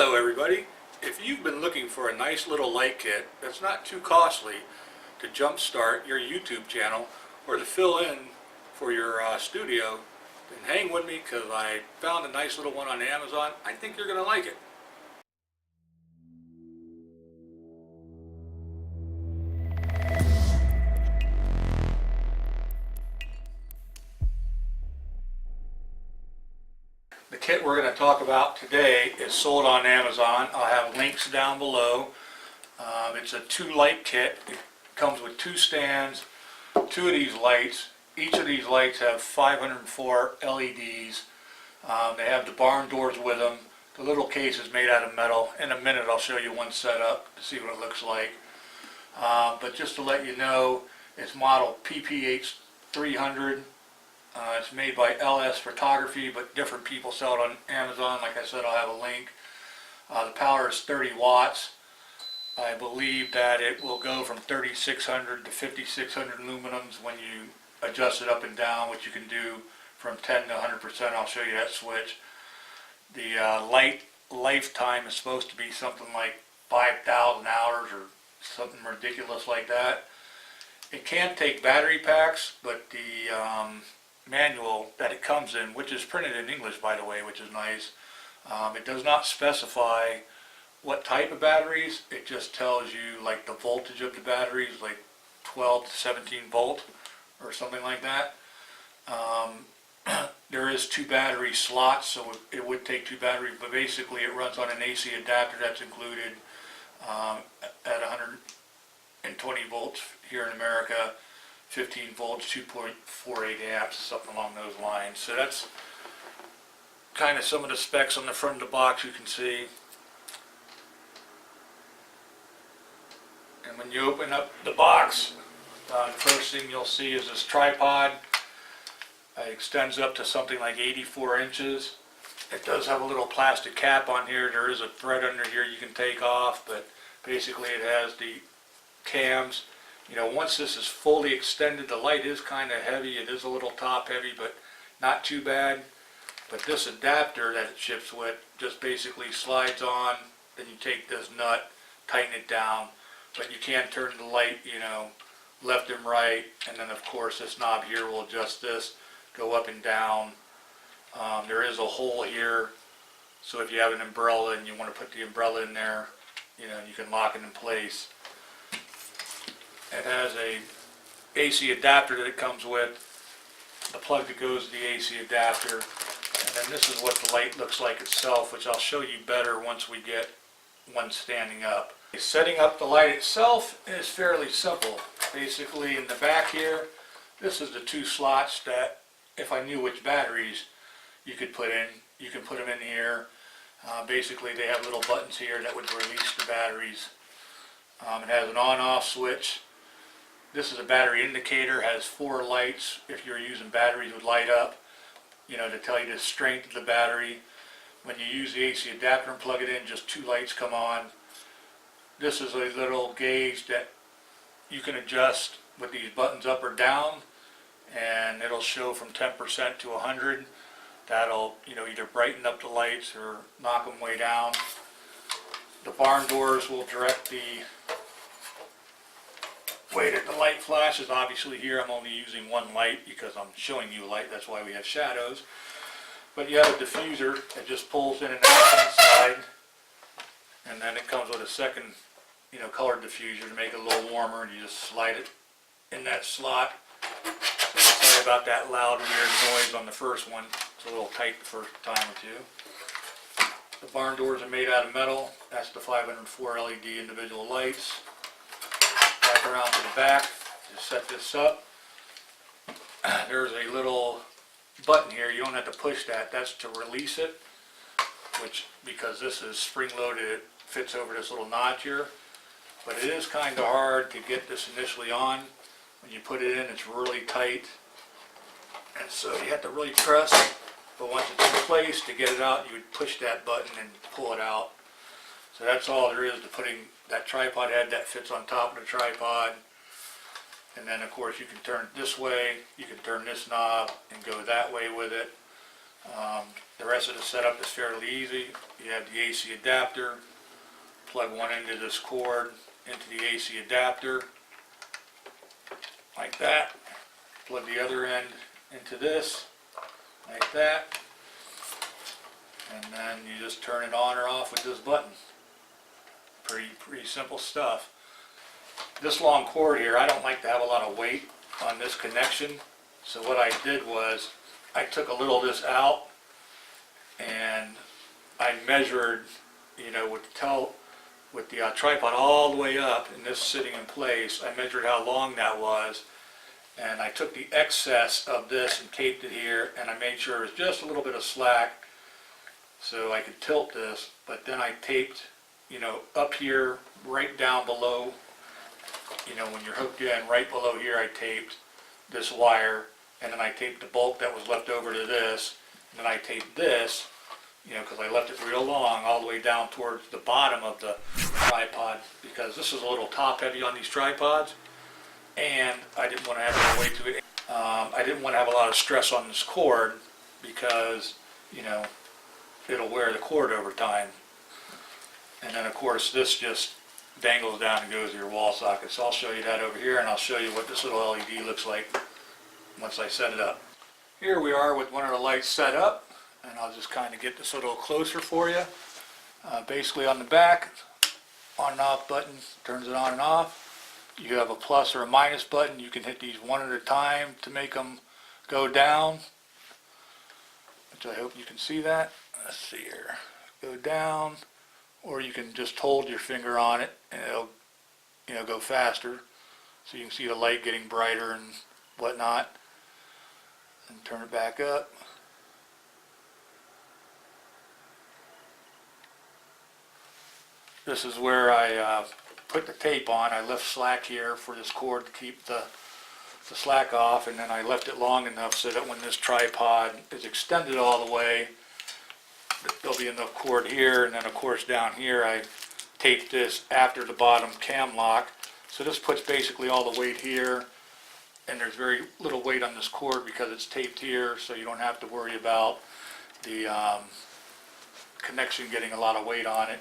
Hello everybody. If you've been looking for a nice little light kit that's not too costly to jumpstart your YouTube channel or to fill in for your studio, then hang with me because I found a nice little one on Amazon. I think you're going to like it. The kit we're going to talk about today is sold on Amazon. I'll have links down below. It's a 2-light kit. It comes with 2 stands, 2 of these lights. Each of these lights have 504 LEDs. They have the barn doors with them. The little case is made out of metal. In a minute I'll show you one set up to see what it looks like. But just to let you know, it's model PPH300. It's made by LS Photography, but different people sell it on Amazon. Like I said, I'll have a link. The power is 30 watts. I believe that it will go from 3600 to 5600 lumens when you adjust it up and down, which you can do from 10 to 100%. I'll show you that switch. The light lifetime is supposed to be something like 5,000 hours or something ridiculous like that. It can take battery packs, but the manual that it comes in, which is printed in English by the way, which is nice, it does not specify what type of batteries. It just tells you like the voltage of the batteries, like 12 to 17 volt or something like that. There is 2 battery slots, so it would take 2 batteries, but basically it runs on an AC adapter that's included at 120 volts here in America, 15 volts, 2.48 amps, something along those lines. So that's kind of some of the specs on the front of the box you can see. And when you open up the box, the first thing you'll see is this tripod. It extends up to something like 84 inches. It does have a little plastic cap on here. There is a thread under here you can take off, but basically it has the cams. You know, once this is fully extended, the light is kind of heavy. It is a little top heavy, but not too bad. But this adapter that it ships with just basically slides on. Then you take this nut, tighten it down. But you can turn the light, you know, left and right. And then of course this knob here will adjust this, go up and down. There is a hole here, so if you have an umbrella and you want to put the umbrella in there, you know, you can lock it in place. It has a AC adapter that it comes with, the plug that goes to the AC adapter, and then this is what the light looks like itself, which I'll show you better once we get one standing up. Setting up the light itself is fairly simple. Basically in the back here, this is the 2 slots that if I knew which batteries you could put in, you can put them in here. Basically they have little buttons here that would release the batteries. It has an on-off switch. This is a battery indicator, has 4 lights. If you're using batteries, would light up, you know, to tell you the strength of the battery. When you use the AC adapter and plug it in, just 2 lights come on. This is a little gauge that you can adjust with these buttons up or down, and it'll show from 10% to 100. That'll, you know, either brighten up the lights or knock them way down. The barn doors will direct the way that the light flashes. Obviously here I'm only using 1 light because I'm showing you light, that's why we have shadows. But you have a diffuser that just pulls in and out inside, and then it comes with a second, you know, colored diffuser to make it a little warmer, and you just slide it in that slot. So sorry about that loud weird noise on the first one. It's a little tight the first time or two. The barn doors are made out of metal. That's the 504 LED individual lights. Back around to the back to set this up. There's a little button here. You don't have to push that. That's to release it, which, because this is spring loaded, it fits over this little notch here. But it is kind of hard to get this initially on. When you put it in, it's really tight, and so you have to really press. But once it's in place, to get it out, you would push that button and pull it out. So that's all there is to putting that tripod head that fits on top of the tripod. And then of course you can turn it this way, you can turn this knob and go that way with it. The rest of the setup is fairly easy. You have the AC adapter, plug one end of this cord into the AC adapter, like that. Plug the other end into this, like that. And then you just turn it on or off with this button. Pretty simple stuff. This long cord here, I don't like to have a lot of weight on this connection. So what I did was, I took a little of this out and I measured, you know, with the tripod all the way up and this sitting in place. I measured how long that was, and I took the excess of this and taped it here, and I made sure it was just a little bit of slack so I could tilt this. But then I taped, you know, up here, right down below, you know, when you're hooked in, right below here I taped this wire, and then I taped the bulk that was left over to this, and then I taped this, you know, because I left it real long, all the way down towards the bottom of the tripod, because this is a little top heavy on these tripods, and I didn't want to have any weight to it. I didn't want to have a lot of stress on this cord, because, you know, it'll wear the cord over time. And then of course this just dangles down and goes to your wall socket. So I'll show you that over here, and I'll show you what this little LED looks like once I set it up. Here we are with one of the lights set up, and I'll just kind of get this a little closer for you. Basically on the back, on and off button turns it on and off. You have a plus or a minus button. You can hit these one at a time to make them go down, which I hope you can see that. Let's see here. Go down, or you can just hold your finger on it and it'll, you know, go faster. So you can see the light getting brighter and whatnot. And turn it back up. This is where I put the tape on. I left slack here for this cord to keep the slack off, and then I left it long enough so that when this tripod is extended all the way, there'll be enough cord here, and then of course down here I taped this after the bottom cam lock. So this puts basically all the weight here, and there's very little weight on this cord because it's taped here, so you don't have to worry about the connection getting a lot of weight on it.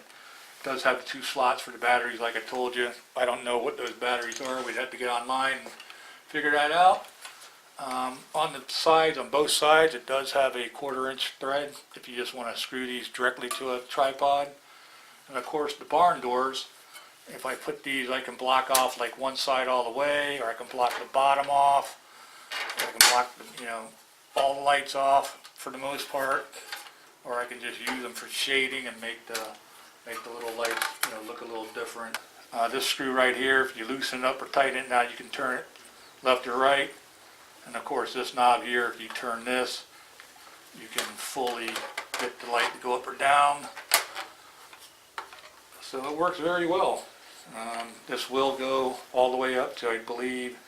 It does have the two slots for the batteries like I told you. I don't know what those batteries are. We'd have to get online and figure that out. On the sides, on both sides, it does have a 1/4 inch thread if you just want to screw these directly to a tripod. And of course the barn doors, if I put these, I can block off like one side all the way, or I can block the bottom off, or I can block the, you know, all the lights off for the most part, or I can just use them for shading and make the little lights, you know, look a little different. This screw right here, if you loosen it up or tighten it, now you can turn it left or right. And of course this knob here, if you turn this, you can fully get the light to go up or down. So it works very well. This will go all the way up to, I believe,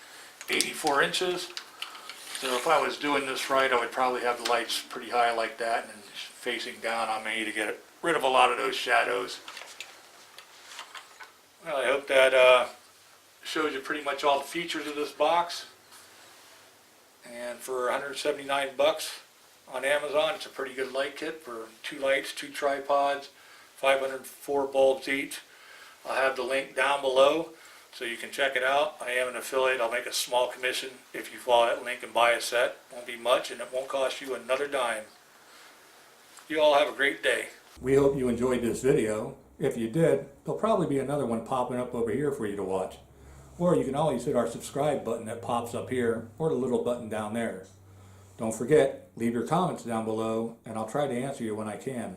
84 inches. So if I was doing this right, I would probably have the lights pretty high like that and facing down on me to get rid of a lot of those shadows. Well, I hope that shows you pretty much all the features of this box. And for 179 bucks on Amazon, it's a pretty good light kit for 2 lights, 2 tripods, 504 bulbs each. I'll have the link down below so you can check it out. I am an affiliate. I'll make a small commission if you follow that link and buy a set. Won't be much, and it won't cost you another dime. You all have a great day. We hope you enjoyed this video. If you did, there'll probably be another one popping up over here for you to watch. Or you can always hit our subscribe button that pops up here, or the little button down there. Don't forget, leave your comments down below, and I'll try to answer you when I can.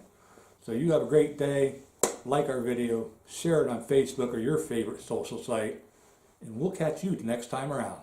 So you have a great day. Like our video, share it on Facebook or your favorite social site, and we'll catch you the next time around.